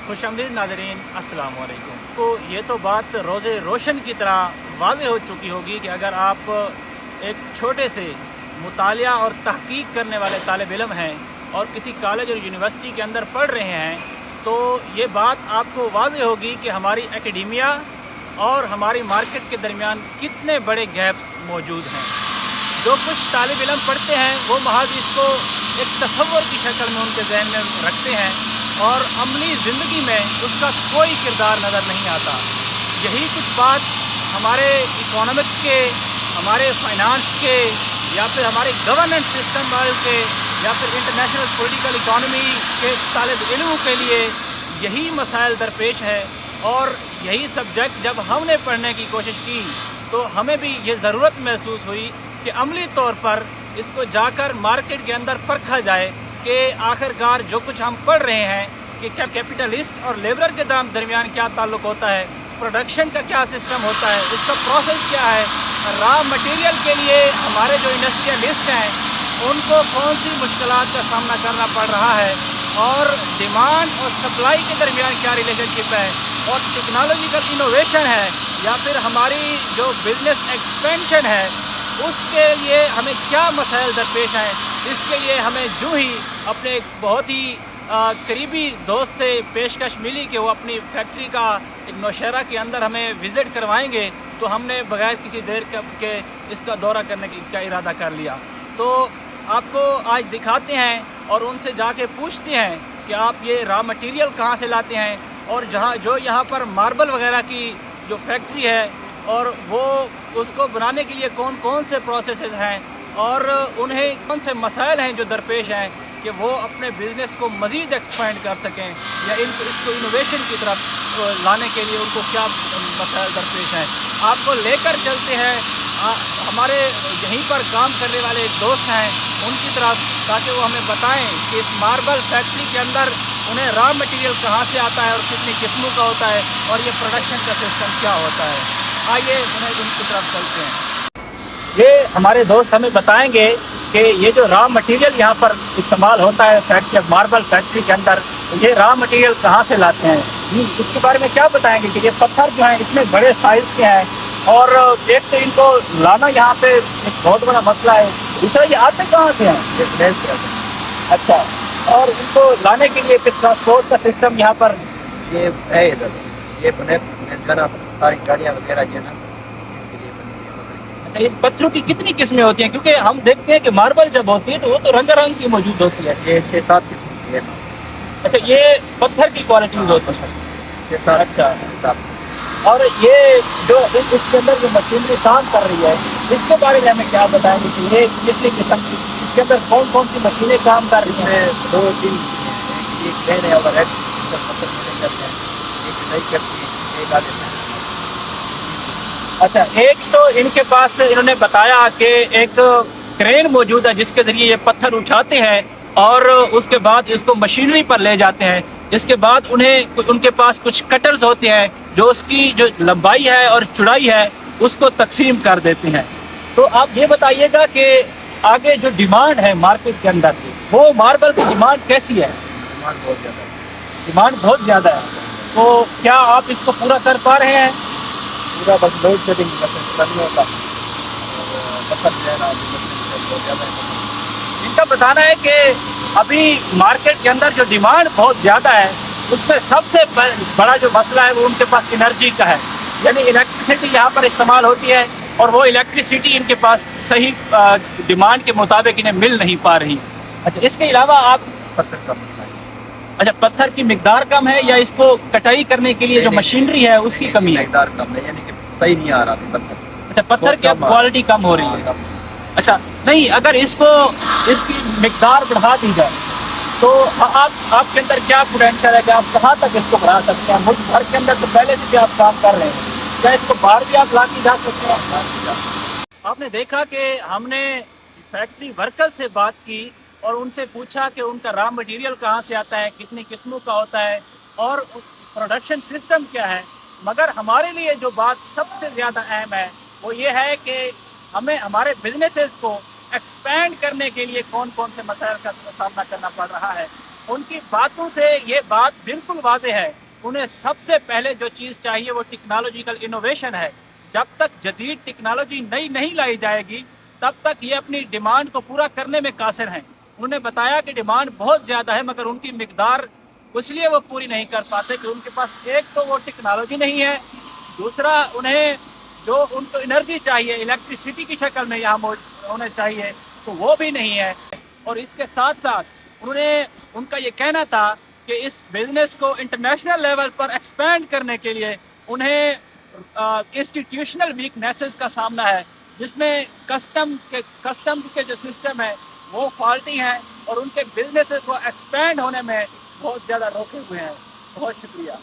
खुशामदीद नाज़रीन, अस्सलाम वालेकुम। तो ये तो बात रोज़े रोशन की तरह वाज़ेह हो चुकी होगी कि अगर आप एक छोटे से मुतालिया और तहकीक करने वाले तालिब इल्म हैं और किसी कॉलेज और यूनिवर्सिटी के अंदर पढ़ रहे हैं, तो ये बात आपको वाज़ेह होगी कि हमारी एकेडेमिया और हमारी मार्केट के दरमियान कितने बड़े गैप्स मौजूद हैं। जो कुछ तालिब इल्म पढ़ते हैं वो महज इसको एक तसव्वुर की शक्ल में उनके जहन में रखते हैं और अमली ज़िंदगी में उसका कोई किरदार नज़र नहीं आता। यही कुछ बात हमारे इकोनॉमिक्स के, हमारे फाइनेंस के, या फिर हमारे गवर्नेंस सिस्टम के, या फिर इंटरनेशनल पॉलिटिकल इकोनॉमी के तालिब इल्मों के लिए यही मसाइल दरपेश है। और यही सब्जेक्ट जब हमने पढ़ने की कोशिश की तो हमें भी ये ज़रूरत महसूस हुई कि अमली तौर पर इसको जाकर मार्केट के अंदर परखा जाए कि आखिरकार जो कुछ हम पढ़ रहे हैं कि क्या कैपिटलिस्ट और लेबर के दरमियान क्या ताल्लुक़ होता है, प्रोडक्शन का क्या सिस्टम होता है, उसका प्रोसेस क्या है, रॉ मटेरियल के लिए हमारे जो इंडस्ट्रियलिस्ट हैं उनको कौन सी मुश्किलात का सामना करना पड़ रहा है, और डिमांड और सप्लाई के दरमियान क्या रिलेशनशिप है, और टेक्नोलॉजिकल इनोवेशन है या फिर हमारी जो बिज़नेस एक्सपेंशन है उसके लिए हमें क्या मसाइल दरपेश हैं। इसके लिए हमें जो ही अपने एक बहुत ही करीबी दोस्त से पेशकश मिली कि वो अपनी फैक्ट्री का एक नौशहरा के अंदर हमें विज़िट करवाएंगे, तो हमने बगैर किसी देर के इसका दौरा करने का इरादा कर लिया। तो आपको आज दिखाते हैं और उनसे जाके पूछते हैं कि आप ये रॉ मटेरियल कहाँ से लाते हैं, और जो यहाँ पर मार्बल वगैरह की जो फैक्ट्री है और वो उसको बनाने के लिए कौन कौन से प्रोसेसेस हैं, और उन्हें कौन से मसाइल हैं जो दरपेश हैं कि वो अपने बिज़नेस को मज़ीद एक्सपेंड कर सकें, या इसको इनोवेशन की तरफ लाने के लिए उनको क्या मसाइल दरपेश हैं। आपको लेकर चलते हैं हमारे यहीं पर काम करने वाले एक दोस्त हैं उनकी तरफ, ताकि वो हमें बताएं कि इस मार्बल फैक्ट्री के अंदर उन्हें रॉ मटेरियल कहाँ से आता है और कितनी किस्मों का होता है, और ये प्रोडक्शन का सिस्टम क्या होता है। आइए उन्हें उनकी तरफ चलते हैं। ये हमारे दोस्त हमें बताएंगे कि ये जो रॉ मटेरियल यहाँ पर इस्तेमाल होता है फैक्ट्री, मार्बल फैक्ट्री के अंदर, ये रॉ मटेरियल कहाँ से लाते हैं, इसके बारे में क्या बताएंगे कि ये पत्थर जो हैं इतने बड़े साइज़ के हैं, और एक तो इनको लाना यहाँ पे एक बहुत बड़ा मसला है, दूसरा ये आते कहाँ से हैं, ये विदेश से आते हैं। अच्छा, और इनको लाने के लिए ट्रांसपोर्ट का सिस्टम यहाँ पर ये है इधर, ये सारी गाड़ियाँ वगैरह जो है ना इसके लिए बनी हुई है। अच्छा, ये पत्थरों की कितनी किस्में होती हैं, क्योंकि हम देखते हैं कि मार्बल जब होती है तो वो तो रंग रंग की मौजूद होती है। ये 6-7 किस्म की है। अच्छा, ये पत्थर की क्वालिटीज होती है। 6-7। अच्छा, और ये जो इसके अंदर जो मशीनरी काम कर रही है इसके बारे में हमें क्या बताएंगे कि ये कितनी किस्म की, इसके अंदर कौन कौन सी मशीनें काम कर रही हैं। 2-3 एक है और एक नहीं करती, एक आ देता है। अच्छा, एक तो इनके पास इन्होंने बताया कि एक क्रेन मौजूद है जिसके ज़रिए ये पत्थर उठाते हैं और उसके बाद इसको मशीनरी पर ले जाते हैं। इसके बाद उनके पास कुछ कटर्स होते हैं जो उसकी जो लंबाई है और चौड़ाई है उसको तकसीम कर देते हैं। तो आप ये बताइएगा कि आगे जो डिमांड है मार्केट के अंदर वो मार्बल की डिमांड कैसी है। डिमांड बहुत ज़्यादा है। डिमांड बहुत ज़्यादा है, तो क्या आप इसको पूरा कर पा रहे हैं। पूरा बस लोड शेडिंग नहीं होता, पत्थर जो है ना बहुत ज़्यादा है। इनका बताना है कि अभी मार्केट के अंदर जो डिमांड बहुत ज़्यादा है उसमें सबसे बड़ा जो मसला है वो उनके पास एनर्जी का है, यानी इलेक्ट्रिसिटी यहाँ पर इस्तेमाल होती है और वो इलेक्ट्रिसिटी इनके पास सही डिमांड के मुताबिक इन्हें मिल नहीं पा रही। अच्छा, इसके अलावा आप पत्थर का मसला है। अच्छा, पत्थर की मिकदार कम है या इसको कटाई करने के लिए जो मशीनरी है उसकी कमी है। मिकदार कम है, यानी कि सही नहीं आ रहा पत्थर। अच्छा, पत्थर की क्वालिटी कम हो रही है। अच्छा, नहीं, अगर इसकी मिकदार बढ़ा दी जाए तो आपके अंदर क्या पोटेंशियल है कि आप कहाँ तक इसको बढ़ा सकते हैं। मुल्क भर के अंदर तो पहले से भी आप काम कर रहे हैं, क्या इसको बाहर भी आप ला के जा सकते हैं। आपने देखा कि हमने फैक्ट्री वर्कर्स से बात की और उनसे पूछा कि उनका रॉ मटेरियल कहाँ से आता है, कितनी किस्मों का होता है और प्रोडक्शन सिस्टम क्या है। मगर हमारे लिए जो बात सबसे ज़्यादा अहम है वो ये है कि हमें हमारे बिजनेसेस को एक्सपेंड करने के लिए कौन कौन से मसाइल का सामना करना पड़ रहा है। उनकी बातों से ये बात बिल्कुल वाज़ेह है, उन्हें सबसे पहले जो चीज़ चाहिए वो टेक्नोलॉजिकल इनोवेशन है। जब तक जदीद टेक्नोलॉजी नई नहीं लाई जाएगी तब तक ये अपनी डिमांड को पूरा करने में कासिर हैं। उन्होंने बताया कि डिमांड बहुत ज़्यादा है मगर उनकी मिकदार इसलिए वो पूरी नहीं कर पाते कि उनके पास एक तो वो टेक्नोलॉजी नहीं है, दूसरा उन्हें जो उनको एनर्जी चाहिए इलेक्ट्रिसिटी की शक्ल में यहाँ होने चाहिए तो वो भी नहीं है। और इसके साथ साथ उनका ये कहना था कि इस बिज़नेस को इंटरनेशनल लेवल पर एक्सपेंड करने के लिए उन्हें इंस्टीट्यूशनल वीकनेसेस का सामना है, जिसमें कस्टम के जो सिस्टम है वो फॉल्टी हैं और उनके बिजनेस को एक्सपेंड होने में बहुत ज़्यादा रोके हुए हैं। बहुत शुक्रिया।